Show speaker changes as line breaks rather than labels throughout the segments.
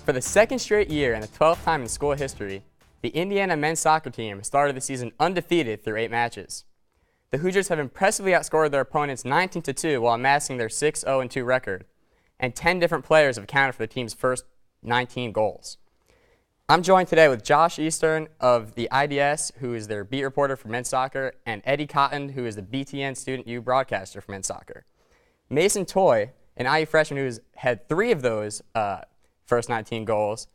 For the second straight year and the 12th time in school history, the Indiana men's soccer team started the season undefeated through 8 matches. The Hoosiers have impressively outscored their opponents 19-2 while amassing their 6-0-2 record, and 10 different players have accounted for the team's first 19 goals. I'm joined today with Josh Eastern of the IDS, who is their beat reporter for men's soccer, and Eddie Cotton, who is the BTN Student U broadcaster for men's soccer. Mason Toy, an IU freshman who's had 3 of those first 19 goals.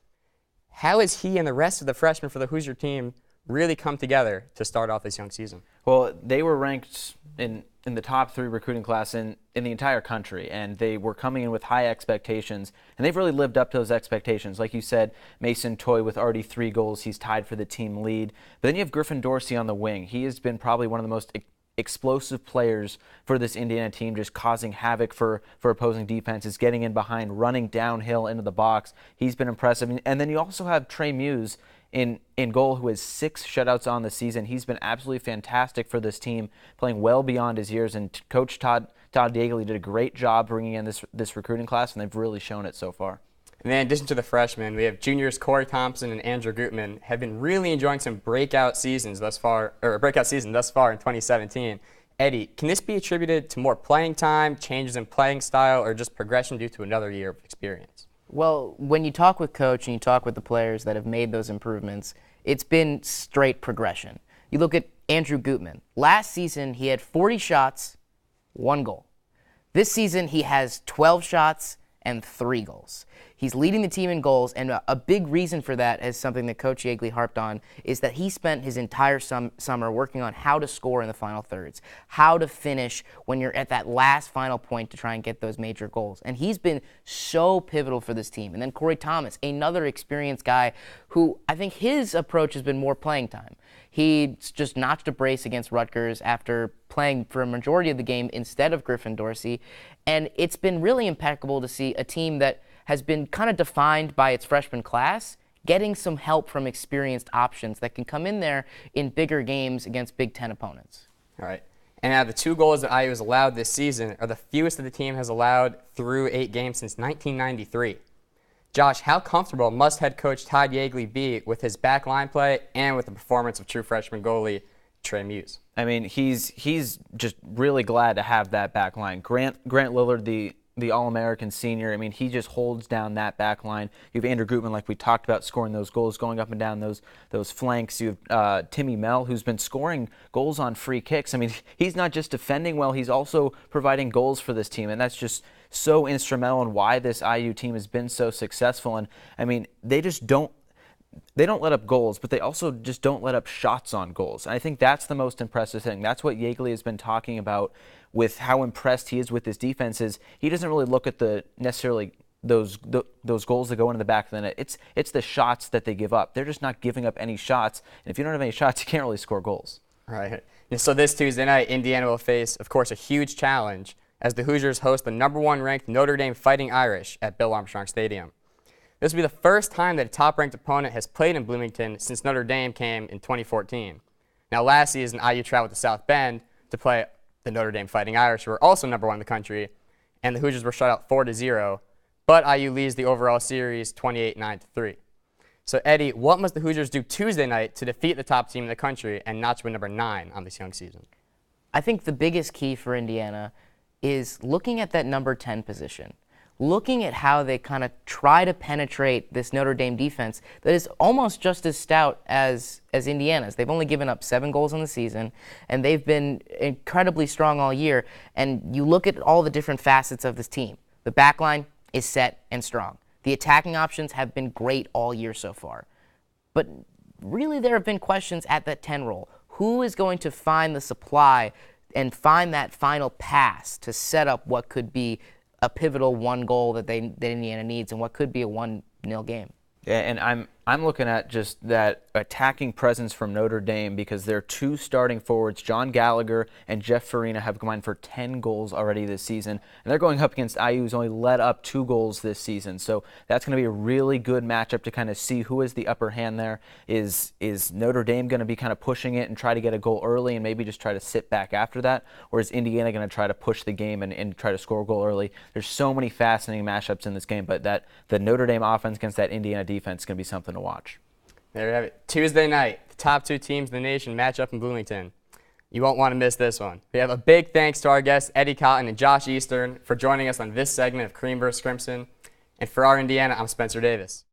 How has he and the rest of the freshmen for the Hoosier team really come together to start off this young season?
Well, they were ranked in the top 3 recruiting class in the entire country, and they were coming in with high expectations, and they've really lived up to those expectations. Like you said, Mason Toy with already 3 goals, he's tied for the team lead. But then you have Griffin Dorsey on the wing. He has been probably one of the most explosive players for this Indiana team, just causing havoc for opposing defenses, getting in behind, running downhill into the box. He's been impressive. And then you also have Trey Muse in goal, who has 6 shutouts on the season. He's been absolutely fantastic for this team, playing well beyond his years. And Coach Todd Yeagley did a great job bringing in this recruiting class, and they've really shown it so far.
And then in addition to the freshmen, we have juniors Corey Thompson and Andrew Gutman have been really enjoying some breakout season thus far in 2017. Eddie, can this be attributed to more playing time, changes in playing style, or just progression due to another year of experience?
Well, when you talk with Coach and you talk with the players that have made those improvements, it's been straight progression. You look at Andrew Gutman. Last season, he had 40 shots, 1 goal. This season, he has 12 shots and 3 goals. He's leading the team in goals, and a big reason for that, as something that Coach Yeagley harped on, is that he spent his entire summer working on how to score in the final thirds, how to finish when you're at that last final point to try and get those major goals. And he's been so pivotal for this team. And then Corey Thomas, another experienced guy who I think his approach has been more playing time. He just notched a brace against Rutgers after playing for a majority of the game instead of Griffin Dorsey. And it's been really impeccable to see a team that has been kind of defined by its freshman class, getting some help from experienced options that can come in there in bigger games against Big Ten opponents.
All right. And now the 2 goals that IU has allowed this season are the fewest that the team has allowed through 8 games since 1993. Josh, how comfortable must head coach Todd Yeagley be with his back line play and with the performance of true freshman goalie Trey Muse?
I mean, he's just really glad to have that back line. Grant Lillard, the All-American senior, I mean, he just holds down that back line. You have Andrew Gutman, like we talked about, scoring those goals, going up and down those flanks. You have Timmy Mell, who's been scoring goals on free kicks. I mean, he's not just defending well, he's also providing goals for this team, and that's just so instrumental in why this IU team has been so successful. And, I mean, they don't let up goals, but they also just don't let up shots on goals. And I think that's the most impressive thing. That's what Yeagley has been talking about with how impressed he is with his defense. Is he doesn't really look at necessarily those goals that go into the back of the net. It's the shots that they give up. They're just not giving up any shots. And if you don't have any shots, you can't really score goals.
Right. And so this Tuesday night, Indiana will face, of course, a huge challenge as the Hoosiers host the #1 ranked Notre Dame Fighting Irish at Bill Armstrong Stadium. This will be the first time that a top-ranked opponent has played in Bloomington since Notre Dame came in 2014. Now, last season, IU traveled to South Bend to play the Notre Dame Fighting Irish, who are also #1 in the country, and the Hoosiers were shut out 4-0, but IU leads the overall series 28-9-3. So, Eddie, what must the Hoosiers do Tuesday night to defeat the top team in the country and notch win #9 on this young season?
I think the biggest key for Indiana is looking at that number 10 position, looking at how they kind of try to penetrate this Notre Dame defense that is almost just as stout as Indiana's. They've only given up 7 goals in the season, and they've been incredibly strong all year. And you look at all the different facets of this team. The back line is set and strong. The attacking options have been great all year so far. But really there have been questions at that 10 role. Who is going to find the supply and find that final pass to set up what could be a pivotal 1 goal that Indiana needs and what could be a 1-0 game?
Yeah, and I'm looking at just that attacking presence from Notre Dame because their two starting forwards, John Gallagher and Jeff Farina, have combined for 10 goals already this season. And they're going up against IU, who's only let up 2 goals this season. So that's going to be a really good matchup to kind of see who is the upper hand there. Is Notre Dame going to be kind of pushing it and try to get a goal early and maybe just try to sit back after that? Or is Indiana going to try to push the game and try to score a goal early? There's so many fascinating matchups in this game, but the Notre Dame offense against that Indiana defense is going to be something to watch.
There you have it. Tuesday night, the top 2 teams in the nation match up in Bloomington. You won't want to miss this one. We have a big thanks to our guests, Eddie Cotton and Josh Eastern, for joining us on this segment of Cream vs. Crimson. And for our Indiana, I'm Spencer Davis.